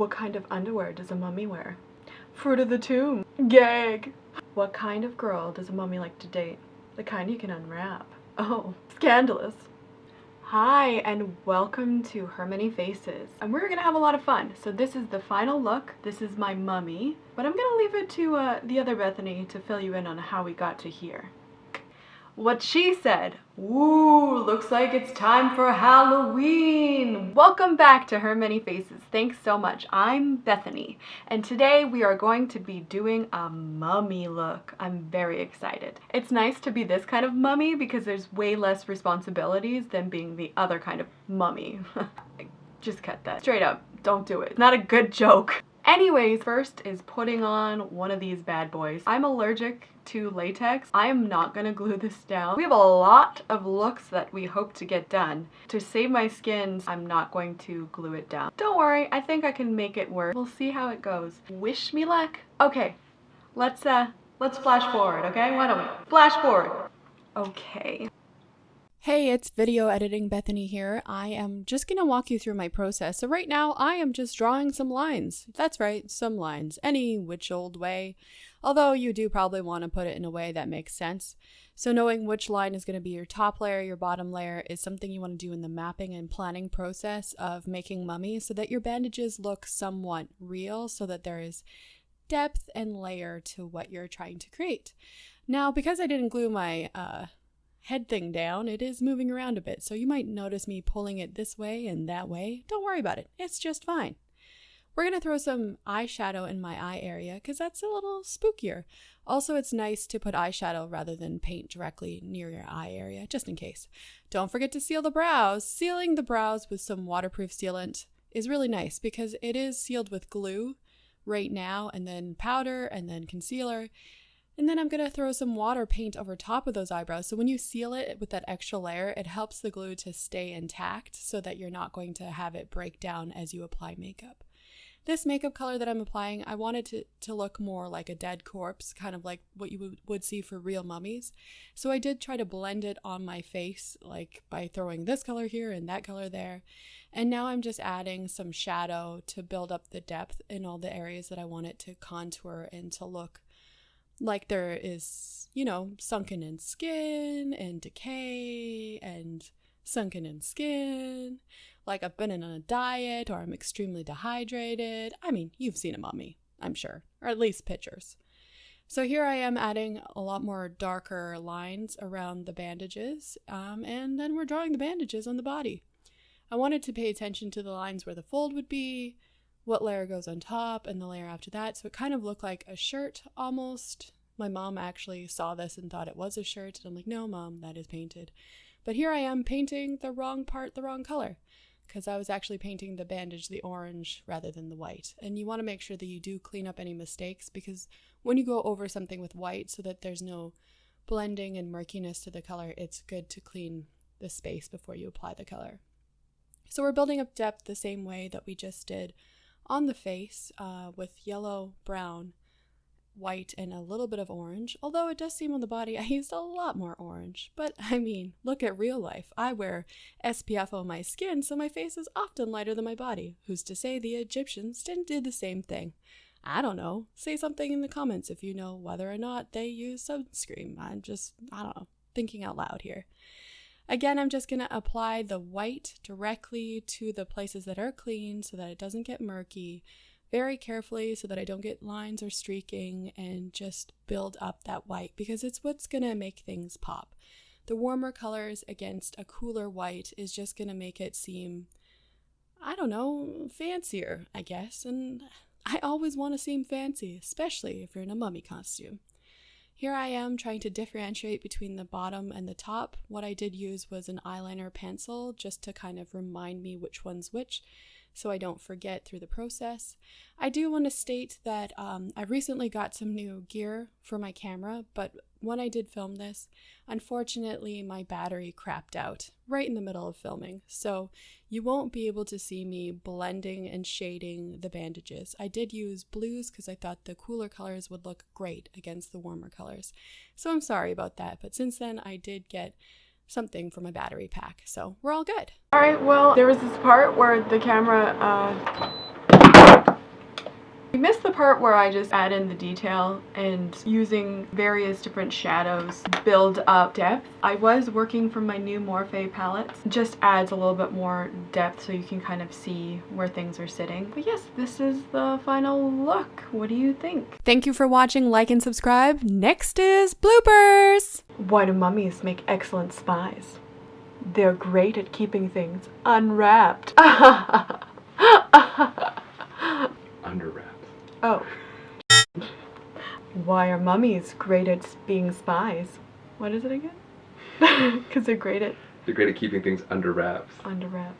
What kind of underwear does a mummy wear? Fruit of the tomb. Gag. What kind of girl does a mummy like to date? The kind you can unwrap. Oh, scandalous. Hi, and welcome to Her Many Faces. And we're gonna have a lot of fun. So this is the final look. This is my mummy. But I'm gonna leave it to the other Bethany to fill you in on how we got to here. What she said. Woo, looks like it's time for Halloween. Welcome back to Her Many Faces. Thanks so much. I'm Bethany, and today we are going to be doing a mummy look. I'm very excited. It's nice to be this kind of mummy because there's way less responsibilities than being the other kind of mummy. Just cut that. Straight up, don't do it. It's not a good joke. Anyways, first is putting on one of these bad boys. I'm allergic to latex. I am not gonna glue this down. We have a lot of looks that we hope to get done. To save my skin, I'm not going to glue it down. Don't worry, I think I can make it work. We'll see how it goes. Wish me luck. Okay, let's flash forward, okay? Why don't we? Flash forward. Okay. Hey, it's Video Editing Bethany here. I am just going to walk you through my process. So right now, I am just drawing some lines. That's right, some lines. Any which old way. Although you do probably want to put it in a way that makes sense. So knowing which line is going to be your top layer, your bottom layer is something you want to do in the mapping and planning process of making mummies so that your bandages look somewhat real, so that there is depth and layer to what you're trying to create. Now, because I didn't glue my head thing down, it is moving around a bit, so you might notice me pulling it this way and that way. Don't worry about it, it's just fine. We're going to throw some eyeshadow in my eye area because that's a little spookier. Also, it's nice to put eyeshadow rather than paint directly near your eye area, just in case. Don't forget to seal the brows. Sealing the brows with some waterproof sealant is really nice because it is sealed with glue right now, and then powder, and then concealer. And then I'm going to throw some water paint over top of those eyebrows. So when you seal it with that extra layer, it helps the glue to stay intact so that you're not going to have it break down as you apply makeup. This makeup color that I'm applying, I wanted to look more like a dead corpse, kind of like what you would see for real mummies. So I did try to blend it on my face, like by throwing this color here and that color there. And now I'm just adding some shadow to build up the depth in all the areas that I want it to contour and to look like there is, sunken in skin and decay and sunken in skin, like I've been in on a diet or I'm extremely dehydrated. I mean, you've seen a mummy, I'm sure, or at least pictures. So here I am adding a lot more darker lines around the bandages, and then we're drawing the bandages on the body. I wanted to pay attention to the lines where the fold would be, what layer goes on top, and the layer after that, so it kind of looked like a shirt almost. My mom actually saw this and thought it was a shirt, and I'm like, no, Mom, that is painted. But here I am painting the wrong part the wrong color, because I was actually painting the bandage the orange rather than the white. And you want to make sure that you do clean up any mistakes, because when you go over something with white so that there's no blending and murkiness to the color, it's good to clean the space before you apply the color. So we're building up depth the same way that we just did on the face, with yellow, brown, white, and a little bit of orange. Although it does seem on the body I used a lot more orange. But I mean, look at real life. I wear SPF on my skin, so my face is often lighter than my body. Who's to say the Egyptians didn't do the same thing? I don't know. Say something in the comments if you know whether or not they use sunscreen. I don't know, thinking out loud here. Again, I'm just going to apply the white directly to the places that are clean so that it doesn't get murky, very carefully so that I don't get lines or streaking, and just build up that white because it's what's going to make things pop. The warmer colors against a cooler white is just going to make it seem, I don't know, fancier, I guess. And I always want to seem fancy, especially if you're in a mummy costume. Here I am trying to differentiate between the bottom and the top. What I did use was an eyeliner pencil just to kind of remind me which one's which, so I don't forget through the process. I do want to state that I recently got some new gear for my camera, but when I did film this, unfortunately my battery crapped out right in the middle of filming, so you won't be able to see me blending and shading the bandages. I did use blues because I thought the cooler colors would look great against the warmer colors, so I'm sorry about that, but since then I did get something for my battery pack, so we're all good. Alright, well, there was this part where the camera You missed the part where I just add in the detail and using various different shadows build up depth. I was working from my new Morphe palettes. Just adds a little bit more depth so you can kind of see where things are sitting. But yes, this is the final look. What do you think? Thank you for watching, like and subscribe. Next is bloopers! Why do mummies make excellent spies? They're great at keeping things unwrapped. Under wraps. Oh. Why are mummies great at being spies? What is it again? Because they're great at They're great at keeping things under wraps. under wrap.